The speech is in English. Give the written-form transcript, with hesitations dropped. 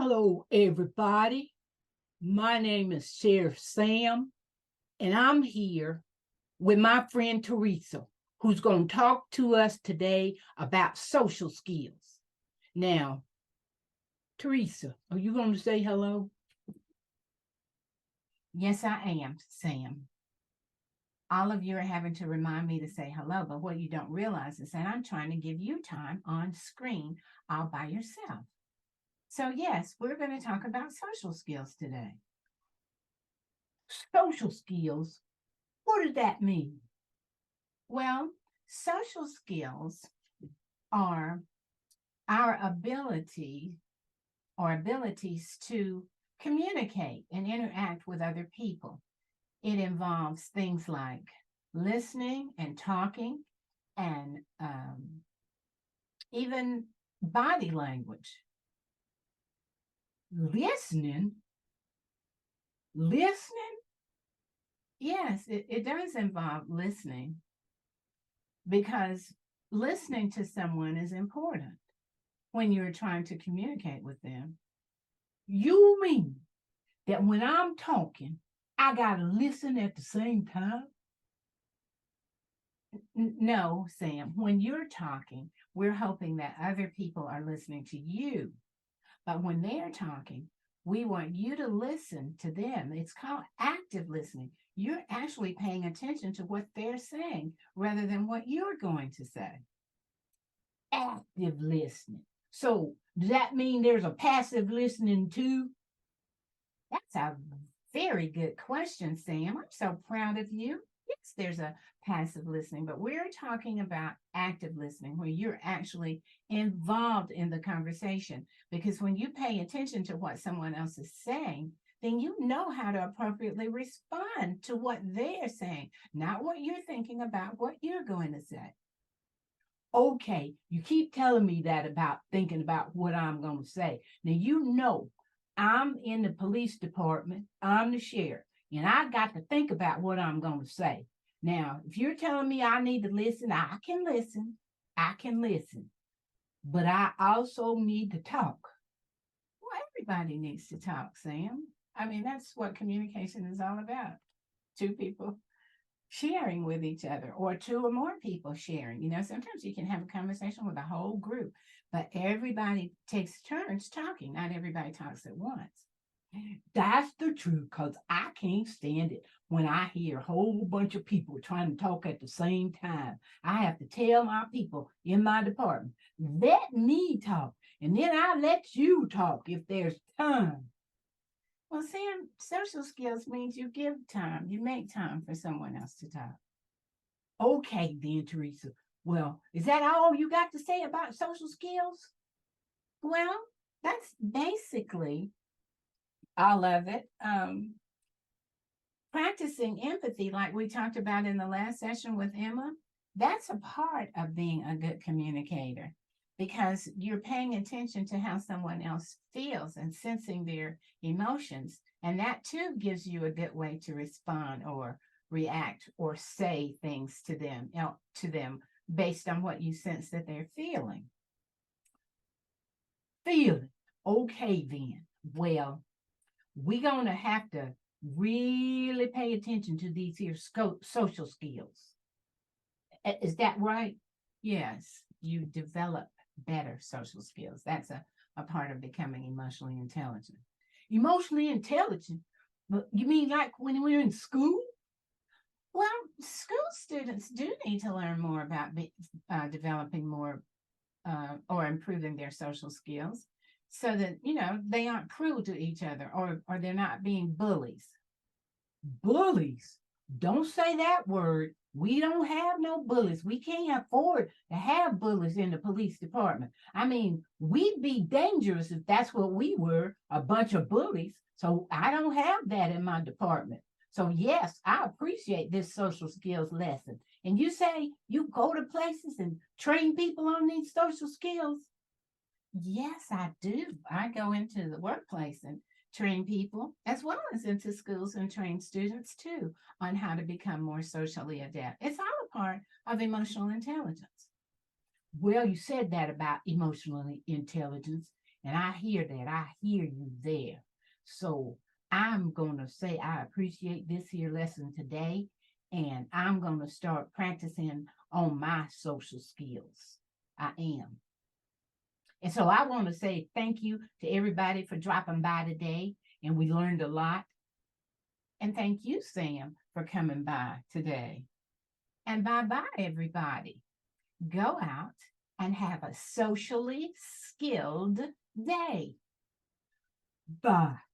Hello, everybody. My name is Sheriff Sam, and I'm here with my friend Teresa, who's going to talk to us today about social skills. Now, Teresa, are you going to say hello? Yes, I am, Sam. All of you are having to remind me to say hello, but what you don't realize is that I'm trying to give you time on screen all by yourself. So, yes, we're going to talk about social skills today. Social skills? What does that mean? Well, social skills are our ability or abilities to communicate and interact with other people. It involves things like listening and talking and even body language. Listening? Listening? Yes, it does involve listening because listening to someone is important when you're trying to communicate with them. You mean that when I'm talking, I got to listen at the same time? No, Sam, when you're talking, we're hoping that other people are listening to you. But when they're talking, we want you to listen to them. It's called active listening. You're actually paying attention to what they're saying rather than what you're going to say. Active listening. So, does that mean there's a passive listening too? That's a very good question, Sam. I'm so proud of you. Yes, there's a passive listening, but we're talking about active listening where you're actually involved in the conversation. Because when you pay attention to what someone else is saying, then you know how to appropriately respond to what they're saying, not what you're thinking about, what you're going to say. Okay, you keep telling me that about thinking about what I'm going to say. Now, you know, I'm in the police department, I'm the sheriff, and I got to think about what I'm going to say. Now, if you're telling me I need to listen, I can listen. I can listen. But I also need to talk. Well, everybody needs to talk, Sam. I mean, that's what communication is all about. Two people sharing with each other or two or more people sharing. Sometimes you can have a conversation with a whole group, but everybody takes turns talking. Not everybody talks at once. That's the truth, because I can't stand it when I hear a whole bunch of people trying to talk at the same time. I have to tell my people in my department, let me talk, and then I let you talk if there's time. Well, Sam, social skills means you give time, you make time for someone else to talk. Okay, then, Teresa. Well, is that all you got to say about social skills? Well, that's basically all of it. Practicing empathy, like we talked about in the last session with Emma, that's a part of being a good communicator because you're paying attention to how someone else feels and sensing their emotions. And that too gives you a good way to respond or react or say things to them based on what you sense that they're feeling. Feeling. Okay, then. Well, we're going to have to really pay attention to these here social skills. Is that right? Yes, you develop better social skills. That's a part of becoming emotionally intelligent. Emotionally intelligent? But you mean like when we're in school? Well, school students do need to learn more about developing more or improving their social skills so that, they aren't cruel to each other or they're not being bullies. Bullies? Don't say that word. We don't have no bullies. We can't afford to have bullies in the police department. I mean, we'd be dangerous if that's what we were, a bunch of bullies. So I don't have that in my department. So yes, I appreciate this social skills lesson. And you say you go to places and train people on these social skills? Yes, I do. I go into the workplace and train people as well as into schools and train students too on how to become more socially adept. It's all a part of emotional intelligence. Well, you said that about emotional intelligence. And I hear that. I hear you there. So I'm going to say I appreciate this here lesson today. And I'm going to start practicing on my social skills. I am. And so I want to say thank you to everybody for dropping by today. And we learned a lot. And thank you, Sam, for coming by today. And bye-bye, everybody. Go out and have a socially skilled day. Bye.